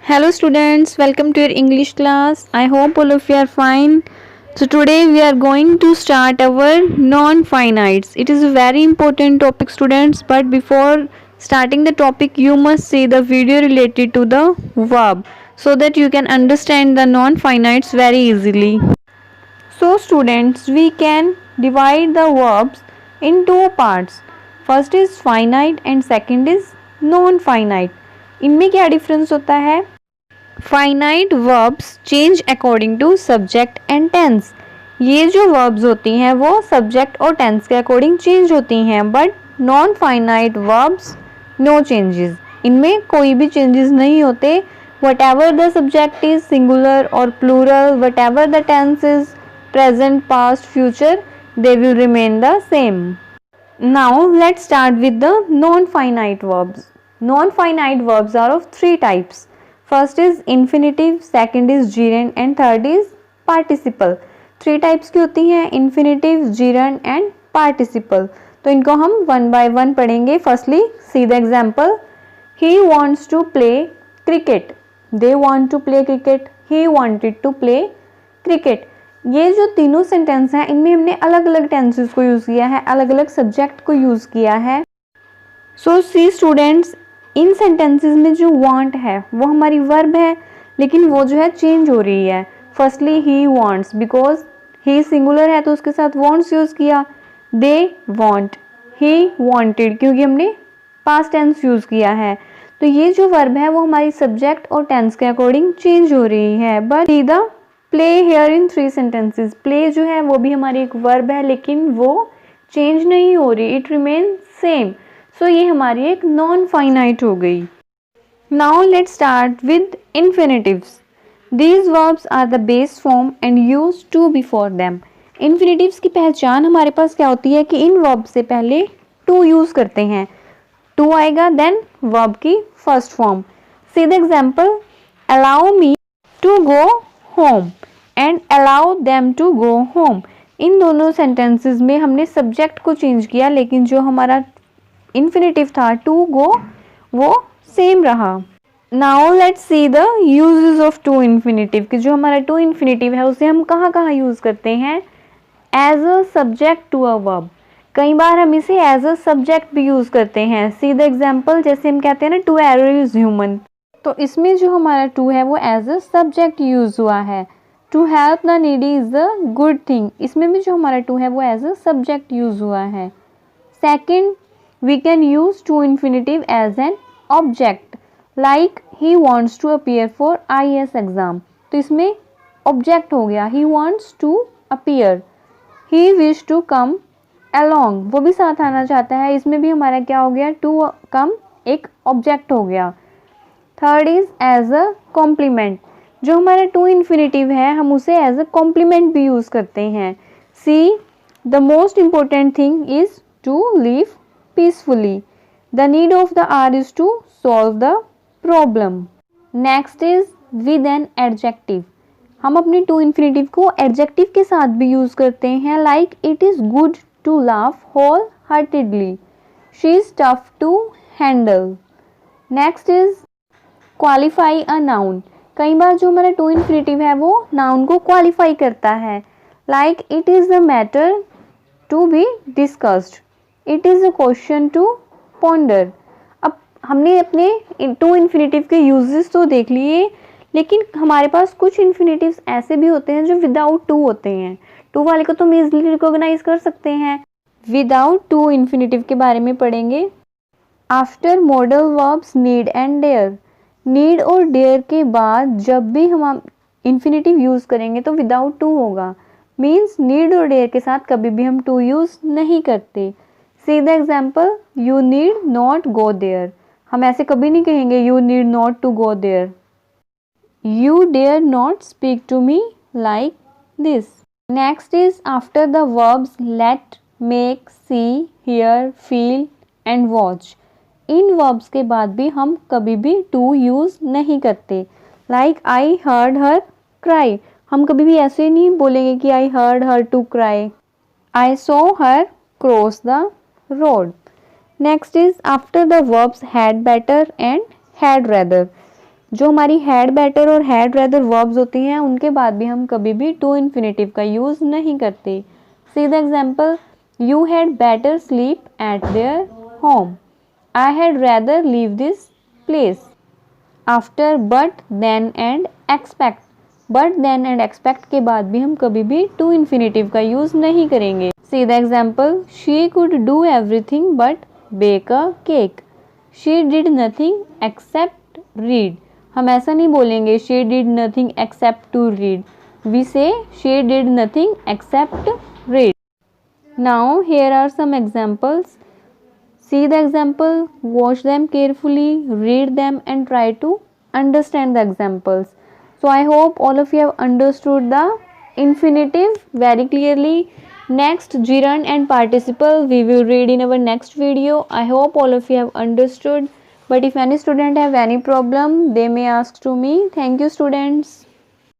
Hello students, welcome to your English class. I hope all of you are fine. So today we are going to start our non-finites. It is a very important topic students, but before starting the topic you must see the video related to the verb so that you can understand the non-finites very easily. So students, we can divide the verbs in two parts. First is finite and second is non-finite. इनमें क्या difference होता है? Finite verbs change according to subject and tense. ये जो verbs होती हैं वो subject और टेंस के अकॉर्डिंग चेंज होती हैं, but non finite verbs no changes. इनमें कोई भी चेंजेस नहीं होते. Whatever the subject is singular और plural, whatever the tense is present, past, future, they will remain the same. Now let's start with the non-finite verbs. Non-finite verbs are of three types. First is infinitive, second is gerund and third is participle. Three types की होती हैं, infinitive, gerund and participle. तो इनको हम one by one पढ़ेंगे. Firstly C the example. He wants to play cricket. They want to play cricket. He wanted to play cricket. ये जो तीनों सेंटेंस हैं इनमें हमने अलग अलग टेंसेस को यूज़ किया है, अलग अलग सब्जेक्ट को यूज़ किया है. सो सी स्टूडेंट्स, इन सेंटेंसेस में जो वांट है वो हमारी वर्ब है, लेकिन वो जो है चेंज हो रही है. Firstly he wants, because he singular है तो उसके साथ वांट्स यूज़ किया. दे वांट, ही वांटेड, क्योंकि हमने पास्ट टेंस यूज़ किया है. तो ये जो वर्ब है वो हमारी सब्जेक्ट और टेंस के अकॉर्डिंग चेंज हो रही है. But see the play here in three sentences. Play जो है वो भी हमारी एक वर्ब है, लेकिन वो चेंज नहीं हो रही, इट रिमेन सेम. सो ये हमारी एक नॉन फाइनाइट हो गई. Now let's start with infinitives. These verbs are the base form and use to before them. Infinitives की पहचान हमारे पास क्या होती है कि इन वर्ब से पहले टू यूज करते हैं. टू आएगा देन वर्ब की first form. See the example. Allow me to go home and allow them to go home. इन दोनों सेंटेंसेस में हमने सब्जेक्ट को चेंज किया, लेकिन जो हमारा इन्फिनेटिव था टू गो वो सेम रहा. Now let's see the uses of to infinitive. कि जो हमारा टू इन्फिनेटिव है उसे हम कहाँ कहाँ यूज़ करते हैं? As a subject to a verb. कई बार हम इसे एज अ सब्जेक्ट भी यूज़ करते हैं. See the example. जैसे हम कहते हैं ना टू एरो इज ह्यूमन, तो इसमें जो हमारा टू है वो एज अ सब्जेक्ट यूज़ हुआ है. To help the needy is a good thing. इसमें भी जो हमारा टू है वो एज अ सब्जेक्ट यूज़ हुआ है. Second, we can use to infinitive as an object. Like he wants to appear for IAS exam. तो इसमें ऑब्जेक्ट हो गया, he wants to appear. He wish to come along, वो भी साथ आना चाहता है. इसमें भी हमारा क्या हो गया? टू कम एक ऑब्जेक्ट हो गया. Third is as a complement. जो हमारा टू इन्फिनेटिव है हम उसे एज अ कॉम्प्लीमेंट भी यूज़ करते हैं. See the most important thing is to live peacefully. The need of the hour is to solve the problem. Next is with an adjective. हम अपने टू इन्फिनेटिव को adjective के साथ भी use करते हैं. Like it is good to laugh whole heartedly. She is tough to handle. Next is qualify a noun. कई बार जो हमारा टू इन्फिनेटिव है वो नाउन को क्वालिफाई करता है. Like it is a matter to be discussed. It is a question to ponder. अब हमने अपने टू इन्फिनेटिव के यूजेस तो देख लिए, लेकिन हमारे पास कुछ इन्फिनेटिव्स ऐसे भी होते हैं जो विदाउट टू होते हैं. टू वाले को तो हम इजिली रिकॉग्नाइज कर सकते हैं. विदाउट टू इन्फिनेटिव के बारे में पढ़ेंगे. After modal verbs need and dare. Need और डेयर के बाद जब भी हम इन्फिनेटिव यूज़ करेंगे तो विदाउट टू होगा. मीन्स नीड और डेयर के साथ कभी भी हम टू यूज़ नहीं करते. See the example. You need not go there. हम ऐसे कभी नहीं कहेंगे you need not to go there. You dare not speak to me like this. Next is after the verbs late, make, see, hear, feel and watch. इन verbs के बाद भी हम कभी भी टू यूज़ नहीं करते. Like I heard her cry. हम कभी भी ऐसे नहीं बोलेंगे कि I heard her to cry. I saw her cross the road. Next is after the verbs had, better and had rather. जो हमारी हैड बेटर और हैड रेदर वर्ब्स होती हैं उनके बाद भी हम कभी भी टू इन्फिनेटिव का यूज़ नहीं करते। See the example, you had better sleep at there home, I had rather leave this place. After but then and expect, but then and expect के बाद भी हम कभी भी टू इन्फिनेटिव का यूज़ नहीं करेंगे। See the example, she could do everything but bake a cake, she did nothing except read. हम ऐसा नहीं बोलेंगे she did nothing except to read, we say she did nothing except read. Now here are some examples. See the example, watch them carefully, read them and try to understand the examples. So I hope all of you have understood the infinitive very clearly. Next, gerund and participle we will read in our next video. I hope all of you have understood. But if any student have any problem, they may ask to me. Thank you students.